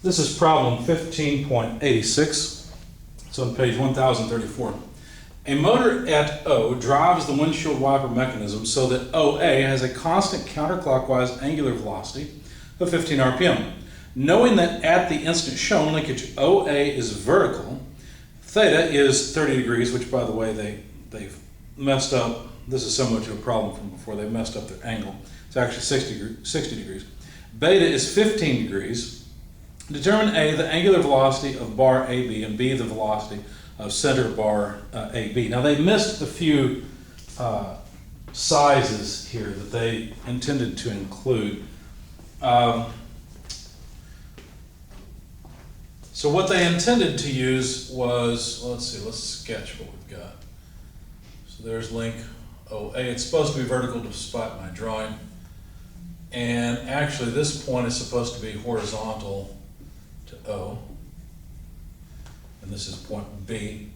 This is problem 15.86. It's on page 1034. A motor at O drives the windshield wiper mechanism so that OA has a constant counterclockwise angular velocity of 15 RPM. Knowing that at the instant shown, linkage OA is vertical, theta is 30 degrees, which by the way, they've messed up. This is similar to a problem from before. They messed up their angle. It's actually 60 degrees. Beta is 15 degrees. Determine A, the angular velocity of bar AB, and B, the velocity of center bar AB. Now they missed a few sizes here that they intended to include. So what they intended to use was, let's see, let's sketch what we've got. So there's link OA. It's supposed to be vertical despite my drawing. And actually this point is supposed to be horizontal to O. And this is point B.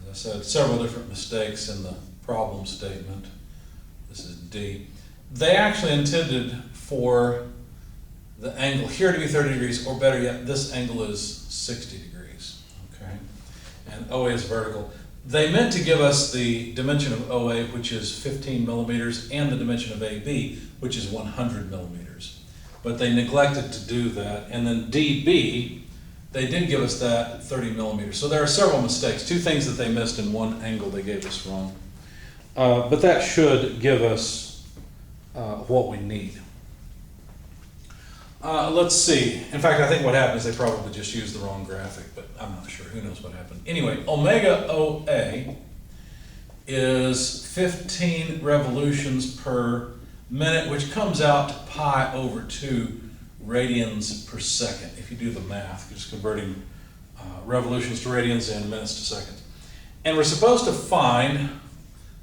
As I said, several different mistakes in the problem statement. This is D. They actually intended for the angle here to be 30 degrees, or better yet, this angle is 60 degrees, okay? And OA is vertical. They meant to give us the dimension of OA, which is 15 millimeters, and the dimension of AB, which is 100 millimeters. But they neglected to do that. And then DB, they did give us that 30 millimeters. So there are several mistakes, two things that they missed in one angle they gave us wrong. But that should give us what we need. Let's see. In fact, I think what happened is they probably just used the wrong graphic, but I'm not sure. Who knows what happened? Anyway, omega OA is 15 revolutions per minute, which comes out to pi over 2 radians per second. If you do the math, just converting revolutions to radians and minutes to seconds. And we're supposed to find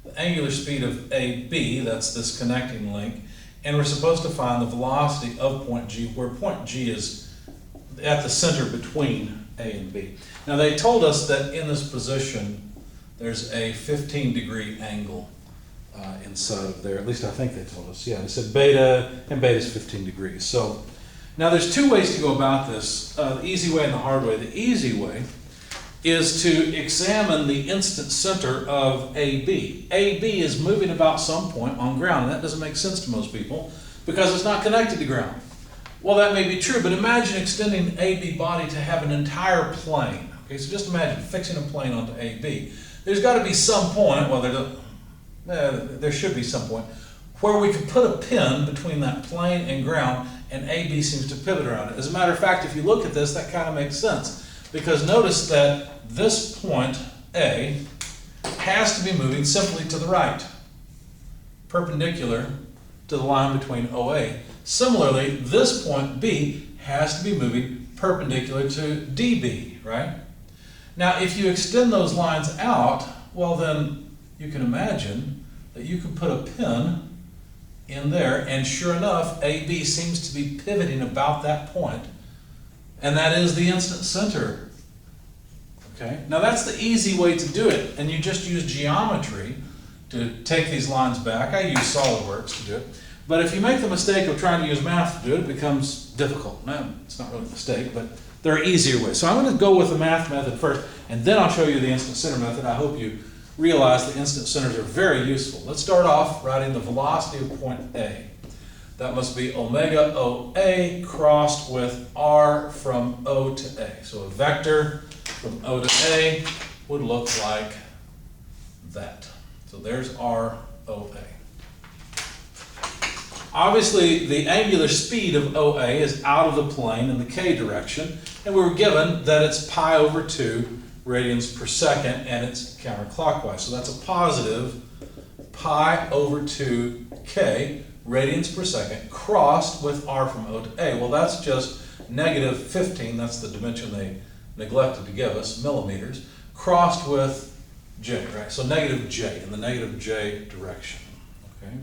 the angular speed of AB, that's this connecting link, and we're supposed to find the velocity of point G, where point G is at the center between A and B. Now they told us that in this position, there's a 15-degree angle inside of there. At least I think they told us. Yeah, they said beta, and beta is 15 degrees. So now there's two ways to go about this, the easy way and the hard way. The easy way is to examine the instant center of AB. AB is moving about some point on ground, and that doesn't make sense to most people because it's not connected to ground. Well, that may be true, but imagine extending AB body to have an entire plane. Okay, so just imagine fixing a plane onto AB. There's got to be some point, well, there should be some point, where we could put a pin between that plane and ground, and AB seems to pivot around it. As a matter of fact, if you look at this, that kind of makes sense. Because notice that this point, A, has to be moving simply to the right, perpendicular to the line between OA. Similarly, this point, B, has to be moving perpendicular to DB, right? Now, if you extend those lines out, well then, you can imagine that you can put a pin in there, and sure enough, AB seems to be pivoting about that point. And that is the instant center. Okay? Now that's the easy way to do it, and you just use geometry to take these lines back. I use SolidWorks to do it. But if you make the mistake of trying to use math to do it, it becomes difficult. No, it's not really a mistake, but there are easier ways. So I'm going to go with the math method first, and then I'll show you the instant center method. I hope you realize the instant centers are very useful. Let's start off writing the velocity of point A. That must be omega OA crossed with R from O to A. So a vector from O to A would look like that. So there's R OA. Obviously, the angular speed of OA is out of the plane in the K direction, and we were given that it's pi over 2 radians per second, and it's counterclockwise. So that's a positive pi over 2 K radians per second crossed with R from O to A. Well, that's just negative 15, that's the dimension they neglected to give us, millimeters, crossed with J, right? So negative J, in the negative J direction, okay?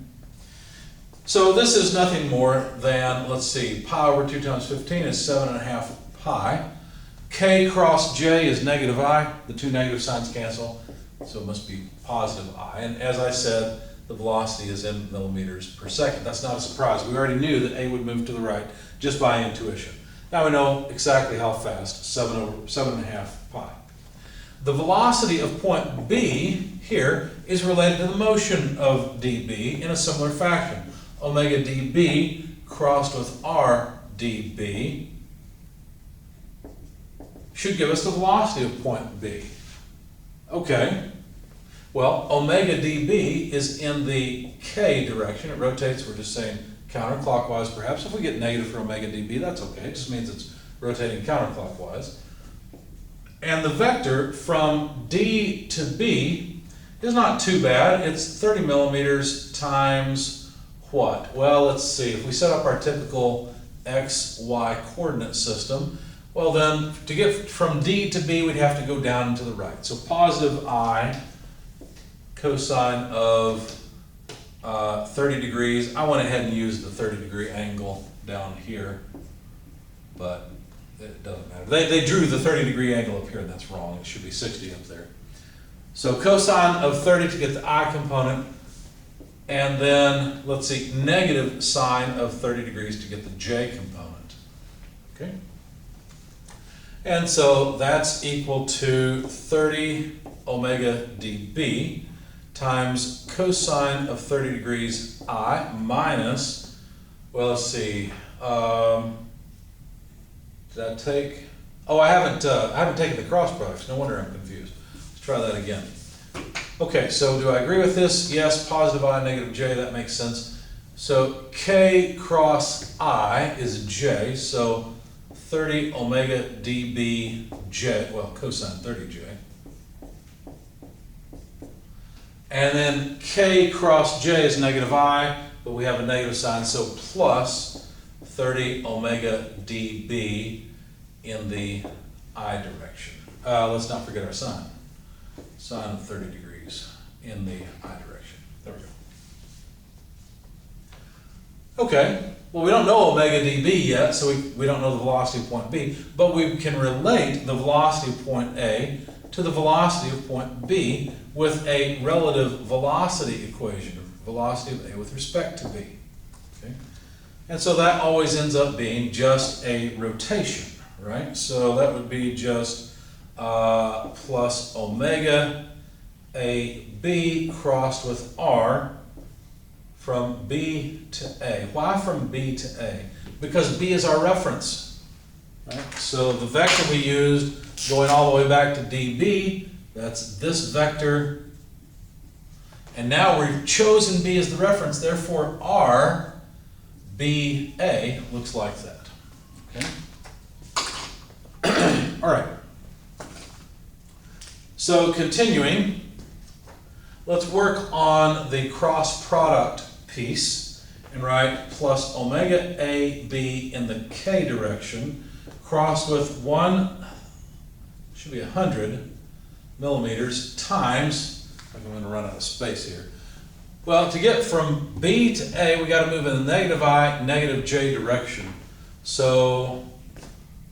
So this is nothing more than, let's see, pi over 2 times 15 is 7.5 pi. K cross J is negative I, the two negative signs cancel, so it must be positive I. And as I said, the velocity is in millimeters per second. That's not a surprise. We already knew that A would move to the right just by intuition. Now we know exactly how fast, 7/7.5 pi. The velocity of point B here is related to the motion of dB in a similar fashion. Omega dB crossed with r dB should give us the velocity of point B. Okay, well, omega dB is in the k direction. It rotates, we're just saying counterclockwise perhaps. If we get negative for omega dB, that's okay. It just means it's rotating counterclockwise. And the vector from D to B is not too bad. It's 30 millimeters times what? Well, let's see. If we set up our typical x, y coordinate system, well then, to get from D to B, we'd have to go down and to the right. So positive I cosine of 30 degrees. I went ahead and used the 30-degree angle down here, but it doesn't matter. They drew the 30-degree angle up here, and that's wrong. It should be 60 up there. So cosine of 30 to get the I component, and then, let's see, negative sine of 30 degrees to get the J component. Okay? And so that's equal to 30 omega dB times cosine of 30 degrees I minus, well, let's see, did I take, oh, I haven't taken the cross products. No wonder I'm confused. Let's try that again. Okay, so do I agree with this? Yes, positive I, negative J, that makes sense. So K cross I is J, so 30 omega dB J, well, cosine 30J. And then K cross J is negative I, but we have a negative sign, so plus 30 omega dB in the I direction. Let's not forget our sine. Sine of 30 degrees in the I direction. There we go. Okay, well, we don't know omega dB yet, so we don't know the velocity of point B, but we can relate the velocity of point A to the velocity of point B with a relative velocity equation, velocity of A with respect to B. Okay? And so that always ends up being just a rotation, right? So that would be just plus omega AB crossed with R from B to A. Why from B to A? Because B is our reference, right? So the vector we used going all the way back to dB, that's this vector. And now we've chosen B as the reference, therefore R, BA looks like that. Okay? All right. So continuing, let's work on the cross product piece and write plus omega AB in the K direction crossed with 100 millimeters times, I'm going to run out of space here. Well, to get from B to A, we got to move in the negative I, negative J direction. So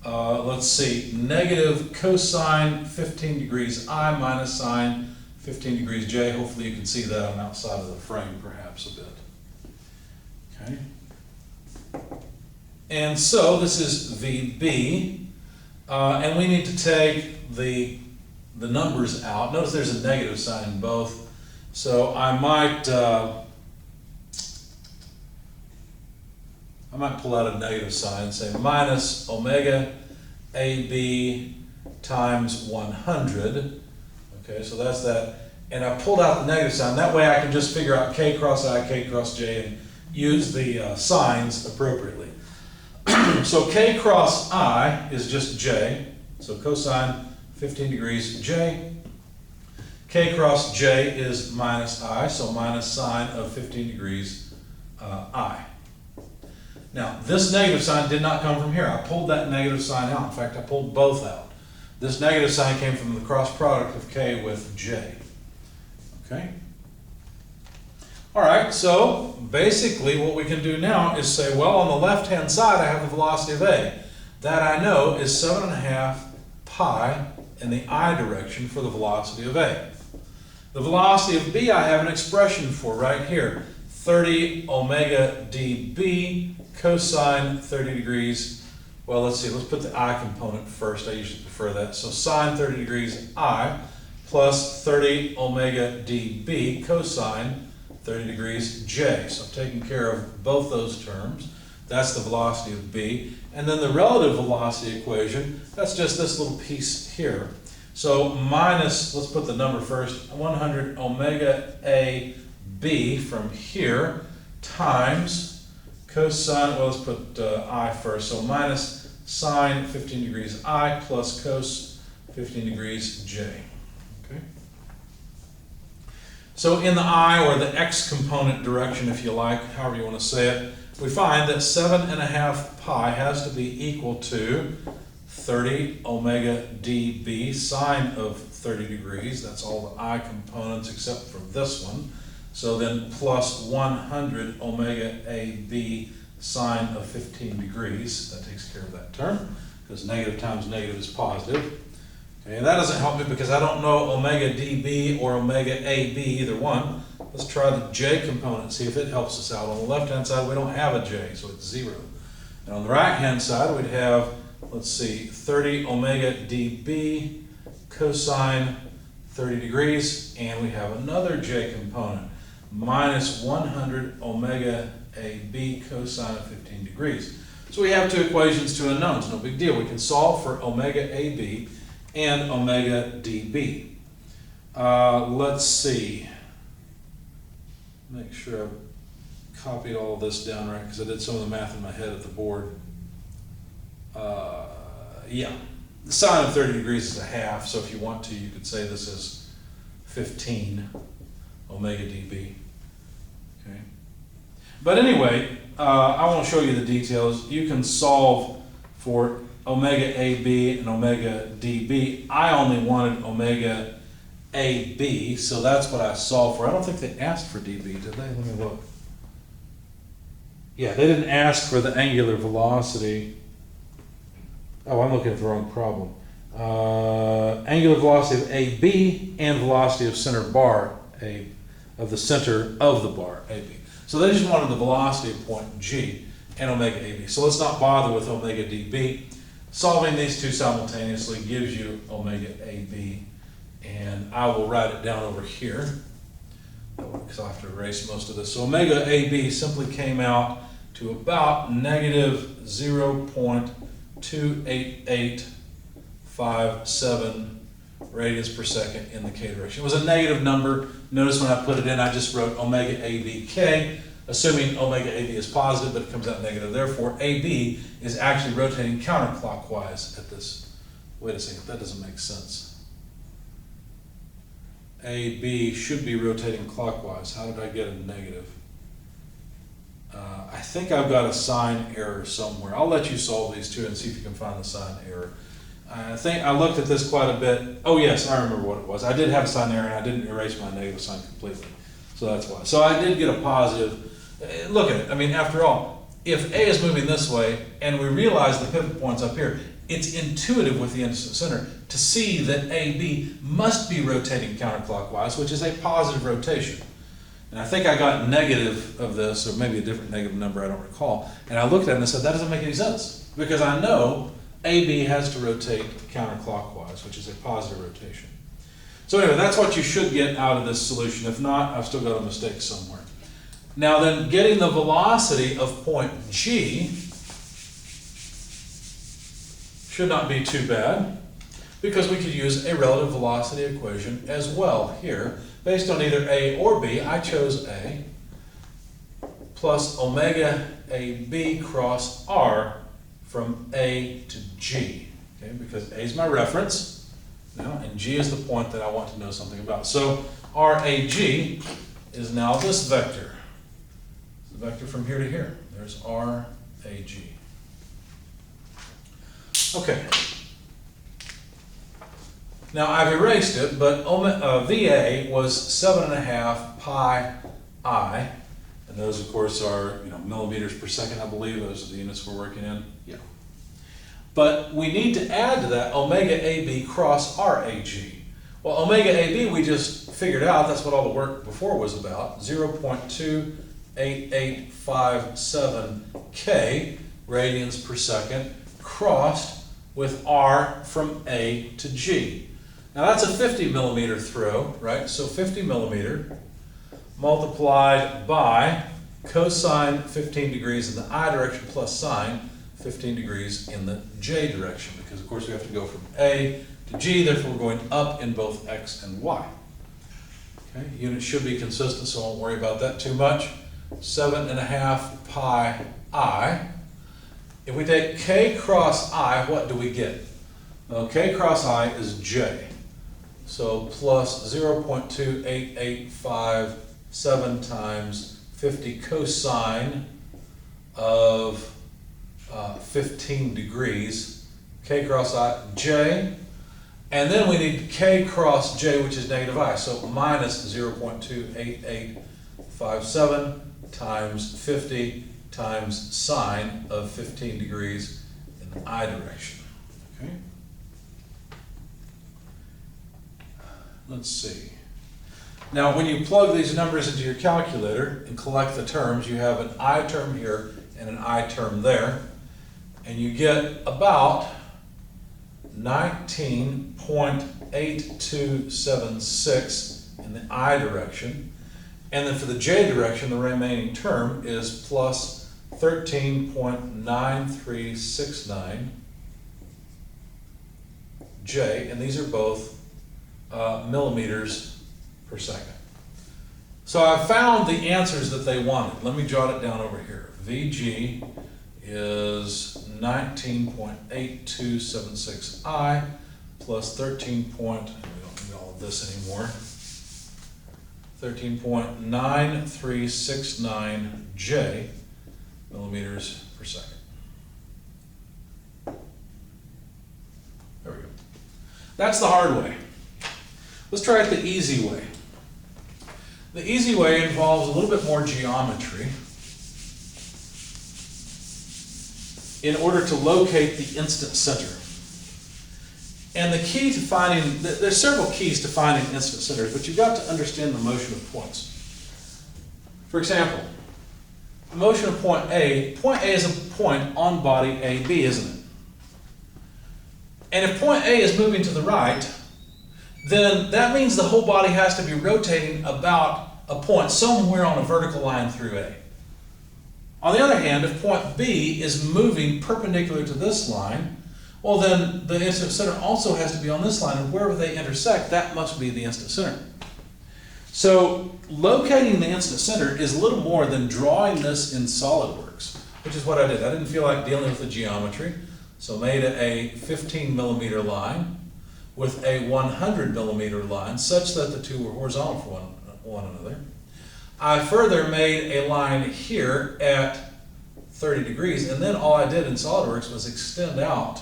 let's see, negative cosine 15 degrees I minus sine 15 degrees J. Hopefully you can see that on outside of the frame perhaps a bit. Okay. And so this is VB, and we need to take the numbers out. Notice there's a negative sign in both. So I might pull out a negative sign and say minus omega AB times 100. Okay, so that's that. And I pulled out the negative sign. That way I can just figure out K cross I, K cross J, and use the signs appropriately. So K cross I is just J. So cosine 15 degrees J. K cross J is minus I, so minus sine of 15 degrees I. Now, this negative sign did not come from here. I pulled that negative sign out. In fact, I pulled both out. This negative sign came from the cross product of K with J. Okay? All right, so basically what we can do now is say, well, on the left-hand side, I have the velocity of A. That I know is 7.5 pi in the I direction for the velocity of A. The velocity of B I have an expression for right here. 30 omega dB cosine 30 degrees Well, let's see, let's put the I component first. I usually prefer that. So sine 30 degrees I plus 30 omega dB cosine 30 degrees J. So I'm taking care of both those terms. That's the velocity of B. And then the relative velocity equation, that's just this little piece here. So minus, let's put the number first, 100 omega AB from here times cosine, well, let's put I first. So minus sine 15 degrees I plus cos 15 degrees J. Okay. So in the I, or the X component direction, if you like, however you want to say it, we find that 7.5 pi has to be equal to 30 omega dB sine of 30 degrees. That's all the I components except for this one. So then plus 100 omega AB sine of 15 degrees. That takes care of that term, because negative times negative is positive. Okay, and that doesn't help me because I don't know omega dB or omega AB, either one. Let's try the J component, see if it helps us out. On the left-hand side, we don't have a J, so it's 0. And on the right-hand side, we'd have, let's see, 30 omega dB cosine 30 degrees, and we have another J component, minus 100 omega AB cosine of 15 degrees. So we have two equations, two unknowns, no big deal. We can solve for omega AB and omega dB. Let's see. Make sure I've copied all of this down right, because I did some of the math in my head at the board. Yeah, the sine of 30 degrees is a half, so if you want to, you could say this is 15 omega dB. Okay. But anyway, I won't show you the details. You can solve for omega AB and omega dB. I only wanted omega AB, so that's what I solved for. I don't think they asked for dB, did they? Let me look. Yeah, they didn't ask for the angular velocity. Oh, I'm looking at the wrong problem. Angular velocity of AB and velocity of center bar A, of the center of the bar AB. So they just wanted the velocity of point G and omega AB. So let's not bother with omega dB. Solving these two simultaneously gives you omega AB, and I will write it down over here because I'll have to erase most of this. So omega AB simply came out to about negative 0.28857 radians per second in the k direction. It was a negative number. Notice when I put it in, I just wrote omega ABK, assuming omega AB is positive, but it comes out negative. Therefore, AB is actually rotating counterclockwise at this. Wait a second, that doesn't make sense. AB should be rotating clockwise. How did I get a negative? I think I've got a sign error somewhere. I'll let you solve these two and see if you can find the sign error. I think I looked at this quite a bit. Oh yes, I remember what it was. I did have a sign error and I didn't erase my negative sign completely. So that's why. So I did get a positive. Look at it. I mean, after all, if A is moving this way and we realize the pivot point's up here, it's intuitive with the instant center to see that AB must be rotating counterclockwise, which is a positive rotation. And I think I got negative of this, or maybe a different negative number, I don't recall. And I looked at it and I said, that doesn't make any sense, because I know AB has to rotate counterclockwise, which is a positive rotation. So anyway, that's what you should get out of this solution. If not, I've still got a mistake somewhere. Now then, getting the velocity of point G should not be too bad, because we could use a relative velocity equation as well here, based on either A or B. I chose A, plus omega AB cross R from A to G, okay, because A is my reference now, and G is the point that I want to know something about. So RAG is now this vector. It's the vector from here to here. There's RAG. Okay. Now I've erased it, but VA was 7.5 pi I, and those of course are millimeters per second, I believe. Those are the units we're working in. Yeah. But we need to add to that omega AB cross RAG. Well, omega AB we just figured out. That's what all the work before was about. 0.28857 K radians per second crossed with r from A to G. Now that's a 50 millimeter throw, right? So 50 millimeter multiplied by cosine 15 degrees in the I direction plus sine 15 degrees in the J direction, because of course we have to go from A to G, therefore we're going up in both X and Y. Okay, units should be consistent, so I won't worry about that too much. 7.5 pi I. If we take K cross I, what do we get? Well, K cross I is J. So plus 0.28857 times 50 cosine of 15 degrees. K cross I, J. And then we need K cross J, which is negative I. So minus 0.28857 times 50 times sine of 15 degrees in the I direction. Okay. Let's see. Now when you plug these numbers into your calculator and collect the terms, you have an I term here and an I term there, and you get about 19.8276 in the I direction. And then for the J direction, the remaining term is plus 13.9369 J, and these are both millimeters per second. So I found the answers that they wanted. Let me jot it down over here. VG is 19.8276 I plus 13 point, we don't need all of this anymore, 13.9369 J millimeters per second. There we go. That's the hard way. Let's try it the easy way. The easy way involves a little bit more geometry in order to locate the instant center. And the key to finding, there's several keys to finding instant centers, but you've got to understand the motion of points. For example, the motion of point A is a point on body AB, isn't it? And if point A is moving to the right, then that means the whole body has to be rotating about a point somewhere on a vertical line through A. On the other hand, if point B is moving perpendicular to this line, well then the instant center also has to be on this line, and wherever they intersect, that must be the instant center. So locating the instant center is a little more than drawing this in SolidWorks, which is what I did. I didn't feel like dealing with the geometry, so made a 15 millimeter line with a 100 millimeter line such that the two were horizontal for one another. I further made a line here at 30 degrees, and then all I did in SolidWorks was extend out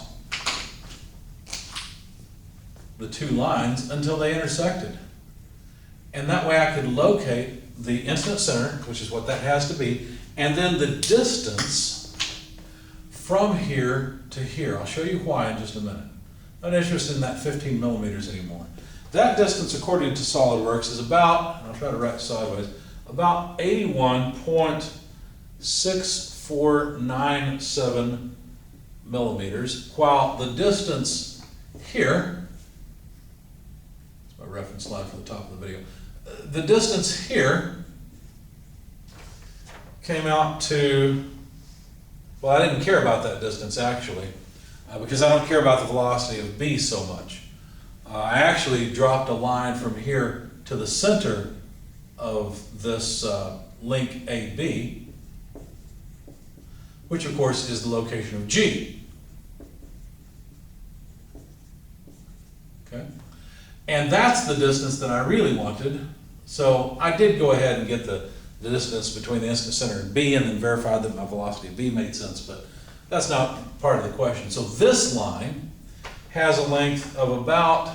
the two lines until they intersected. And that way I could locate the instant center, which is what that has to be, and then the distance from here to here. I'll show you why in just a minute. I'm not interested in that 15 millimeters anymore. That distance, according to SolidWorks, is about, and I'll try to write sideways, about 81.6497 millimeters, while the distance here, that's my reference line for the top of the video, the distance here came out to, well, I didn't care about that distance actually, because I don't care about the velocity of B so much. I actually dropped a line from here to the center of this link AB, which of course is the location of G. Okay? And that's the distance that I really wanted. So I did go ahead and get the distance between the instant center and B and then verified that my velocity of B made sense, but that's not part of the question. So this line has a length of about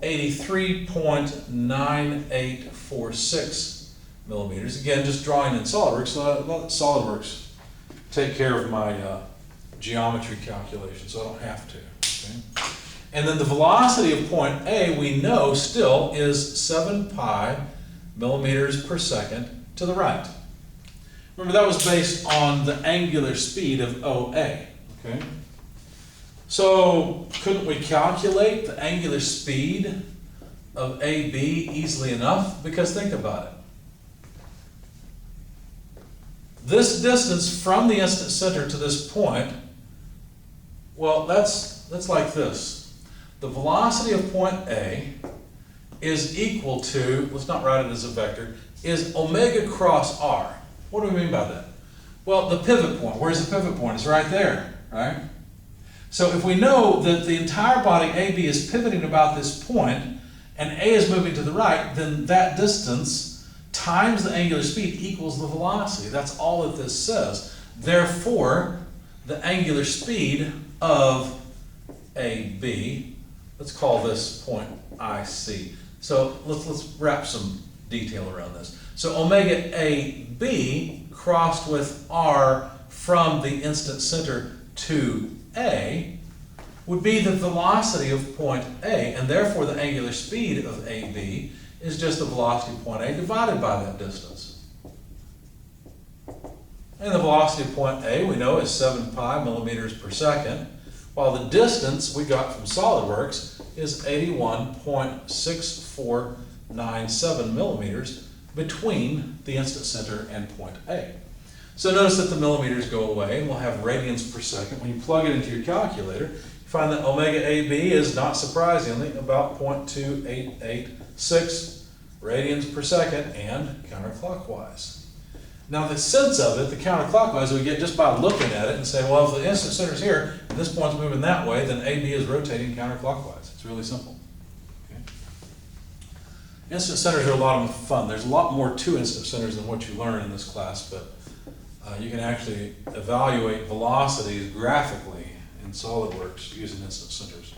83.9846 millimeters. Again, just drawing in SolidWorks, so I let SolidWorks take care of my geometry calculation, so I don't have to. Okay? And then the velocity of point A, we know still is 7 pi millimeters per second to the right. Remember, that was based on the angular speed of OA. Okay? So couldn't we calculate the angular speed of AB easily enough? Because think about it. This distance from the instant center to this point, well, that's like this. The velocity of point A is equal to, let's not write it as a vector, is omega cross r. What do we mean by that? Well, the pivot point. Where's the pivot point? It's right there, right? So if we know that the entire body AB is pivoting about this point, and A is moving to the right, then that distance times the angular speed equals the velocity. That's all that this says. Therefore, the angular speed of AB, let's call this point IC. So let's wrap some detail around this. So omega AB crossed with r from the instant center to A would be the velocity of point A, and therefore the angular speed of AB is just the velocity of point A divided by that distance. And the velocity of point A we know is 7 pi millimeters per second, while the distance we got from SolidWorks is 81.6497 millimeters between the instant center and point A. So notice that the millimeters go away, and we'll have radians per second. When you plug it into your calculator, you find that omega AB is, not surprisingly, about 0.2886 radians per second, and counterclockwise. Now the sense of it, the counterclockwise, we get just by looking at it and saying, well, if the instant center is here, and this point's moving that way, then AB is rotating counterclockwise. It's really simple. Okay. Instant centers are a lot of fun. There's a lot more to instant centers than what you learn in this class, but you can actually evaluate velocities graphically in SolidWorks using instant centers.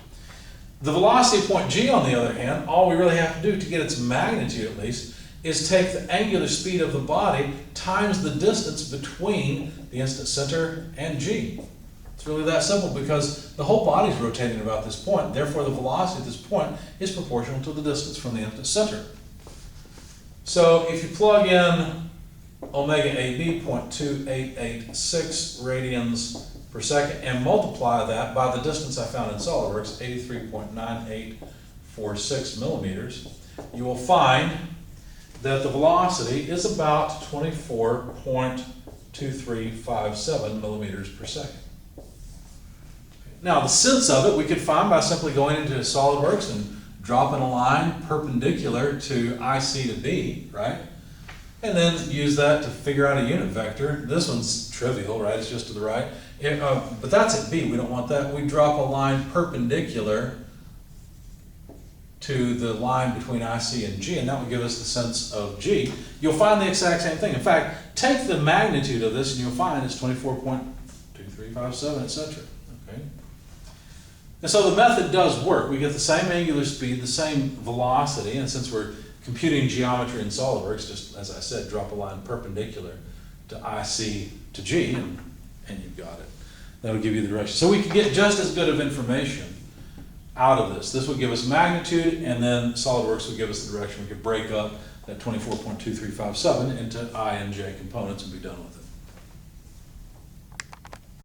The velocity of point G, on the other hand, all we really have to do to get its magnitude at least is take the angular speed of the body times the distance between the instant center and G. It's really that simple, because the whole body is rotating about this point. Therefore, the velocity at this point is proportional to the distance from the instant center. So if you plug in omega AB 0.2886 radians per second and multiply that by the distance I found in SolidWorks, 83.9846 millimeters, you will find that the velocity is about 24.2357 millimeters per second. Now, the sense of it we could find by simply going into SolidWorks and dropping a line perpendicular to IC to B, right? And then use that to figure out a unit vector. This one's trivial, right? It's just to the right. But that's at B. We don't want that. We drop a line perpendicular to the line between IC and G, and that will give us the sense of G. You'll find the exact same thing. In fact, take the magnitude of this and you'll find it's 24.2357, etc. Okay? And so the method does work. We get the same angular speed, the same velocity, and since we're computing geometry in SolidWorks, just as I said, drop a line perpendicular to IC to G, and you've got it. That'll give you the direction. So we can get just as good of information out of this. This would give us magnitude, and then SolidWorks would give us the direction. We could break up that 24.2357 into I and J components and be done with it.